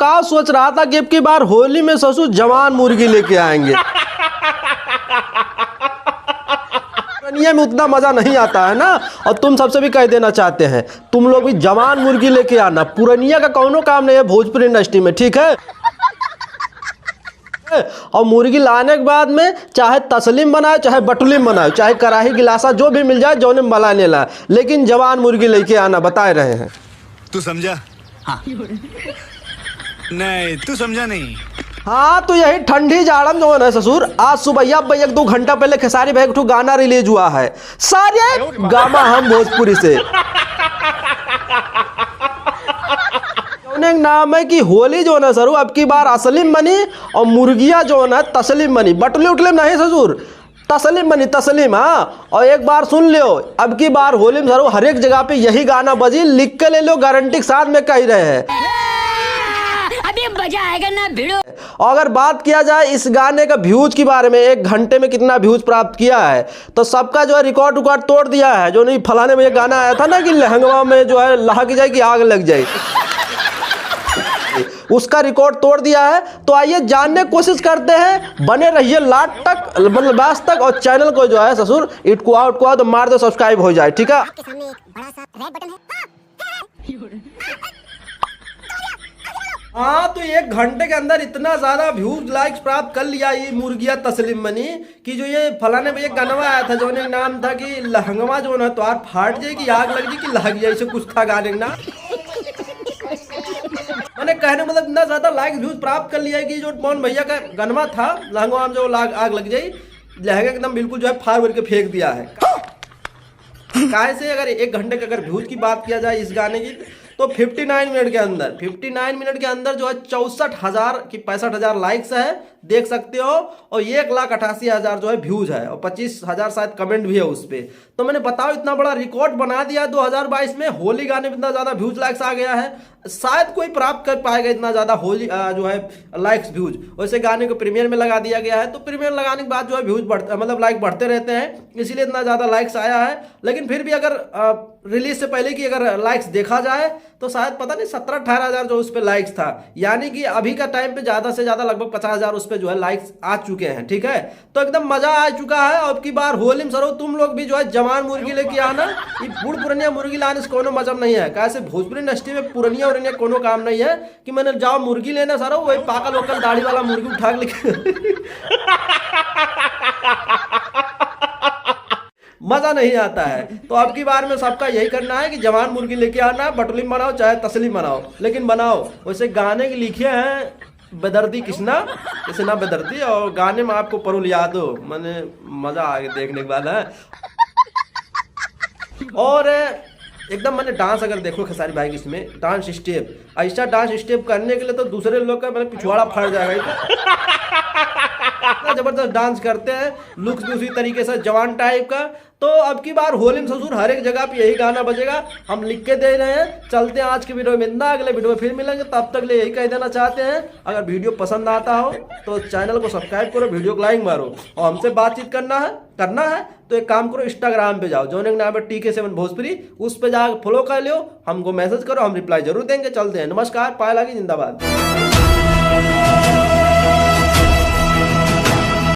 का सोच रहा था कि अब की बार होली में ससुर जवान मुर्गी लेके आएंगे। पुरनिया में उतना मजा नहीं आता है ना। और तुम सबसे भी कह देना चाहते हैं, तुम लोग भी जवान मुर्गी लेके आना। पुरनिया का कौनो काम नहीं है भोजपुरी इंडस्ट्री में, ठीक है। और मुर्गी लाने के बाद में चाहे तसलीम बनाए, चाहे बटुलीम बनाए, चाहे कराही गिलासा जो भी मिल जाए, जो ने मलाने ला, लेकिन जवान मुर्गी लेके आना, बताए रहे हैं। तू समझा? हाँ। नहीं तू समझा नहीं। हाँ तो यही ठंडी जाड़म जो है ना ससुर, आज सुबह अब 1-2 घंटा पहले खेसारी भाई का गाना रिलीज हुआ है, सारे गामा हम भोजपुरी से। नाम है कि होली जो है ना सरू अब की बार असलीम बनी और मुर्गिया जो है ना तसलीम बनी। बटुली उठलीम नहीं ससुर, तसलीम बनी, तसलीम। हाँ, और एक बार सुन लियो, अब की बार होली में सरू हर एक जगह पे यही गाना बजी, लिख के ले लो, गारंटी के साथ में कह रहे हैं। अभी मजा आएगा ना भिड़ो। और अगर बात किया जाए इस गाने का व्यूज के बारे में, 1 घंटे में कितना व्यूज प्राप्त किया है, तो सबका जो है रिकॉर्ड तोड़ दिया है। जो नहीं फलाने में ये गाना आया था ना कि लहंगवा में जो है लहा की जाए कि आग लग जाए, उसका रिकॉर्ड तोड़ दिया है। तो आइए जानने की कोशिश करते हैं, बने रहिए लास्ट तक, मतलब लास्ट तक। और चैनल को जो है ससुर इटकुआ तो मार दो, सब्सक्राइब हो जाए, ठीक है। आपके सामने एक बड़ा सा रेड बटन है। हाँ तो 1 घंटे के अंदर इतना ज्यादा व्यूज लाइक्स प्राप्त कर लिया ये मुर्गिया तस्लीम बनी कि जो ये फलाने में एक गाना आया था, जो ने नाम था कि लहंगवा जो ना तो फाट जाए कि आग लग जाए कि लग जाए, से कुछ था गाने ना। मैंने कहने मतलब इतना ज्यादा लाइक व्यूज प्राप्त कर लिया है कि जो मोहन भैया का गनवा था लहंगवा में जो आग लग जाए, लहंगा एकदम बिल्कुल जो है फाड़ भर के फेंक दिया है। काहे से अगर 1 घंटे के अगर व्यूज की बात किया जाए इस गाने की, तो 59 मिनट के अंदर जो है 64,000 की 65,000 लाइक्स है, देख सकते हो। और 1,88,000 जो है व्यूज है, और 25,000 शायद कमेंट भी है उस पर। तो मैंने बताओ इतना बड़ा रिकॉर्ड बना दिया 2022 में। होली गाने में इतना ज्यादा व्यूज लाइक्स आ गया है, शायद कोई प्राप्त कर पाएगा इतना ज्यादा होली जो है लाइक्स व्यूज। वैसे गाने को प्रीमियर में लगा दिया गया है, तो प्रीमियर लगाने के बाद जो है व्यूज बढ़ते, मतलब लाइक बढ़ते रहते हैं, इसीलिए इतना ज्यादा लाइक्स आया है। लेकिन फिर भी अगर रिलीज से पहले की अगर लाइक्स देखा जाए तो शायद पता नहीं 17-18,000 जो उस पर लाइक्स था, यानी कि अभी का टाइम पे ज्यादा से ज्यादा लगभग 50,000 उस पर जो है लाइक्स आ चुके हैं, ठीक है। तो एकदम मजा आ चुका है। और अब की बार होली में सरो तुम लोग भी जो है जवान मुर्गी लेके आना। ये बूढ़ पुरनिया मुर्गी लाने से कोनो मतलब नहीं है, कैसे भोजपुरी इंडस्ट्री में पुरनिया उरनिया कोनो काम नहीं है कि मैंने जाओ मुर्गी लेना सरो वही पाकल वकल दाढ़ी वाला मुर्गी उठा के लेके मजा नहीं आता है। तो अब की बार में सबका यही करना है कि जवान मुर्गी लेके आना, बटुलीम बनाओ चाहे तसलीम बनाओ, लेकिन बनाओ। वैसे गाने के लिखे हैं बेदर्दी किसना बेदर्दी, और गाने में आपको परुल याद हो, मैंने मजा आ गया देखने के बाद है। और एकदम मैंने डांस अगर देखो खेसारी भाई इसमें डांस स्टेप, ऐसा डांस स्टेप करने के लिए तो दूसरे लोग का मैंने पिछवाड़ा फट जाएगा। जबरदस्त डांस करते हैं, लुक्स भी उसी तरीके से जवान टाइप का। तो अब की बार होली में ससुर हर एक जगह पे यही गाना बजेगा, हम लिख के दे रहे हैं। चलते हैं आज की वीडियो में इतना, अगले वीडियो में फिर मिलेंगे, तब तक ले यही कह देना चाहते हैं, अगर वीडियो पसंद आता हो तो चैनल को सब्सक्राइब करो, वीडियो को लाइक मारो। और हमसे बातचीत करना है तो एक काम करो, इंस्टाग्राम पे जाओ, जो नाम है TK7 भोजपुरी, उस पे जाकर फॉलो कर लो, हमको मैसेज करो, हम रिप्लाई जरूर देंगे। चलते हैं, नमस्कार, पायल आगे जिंदाबाद।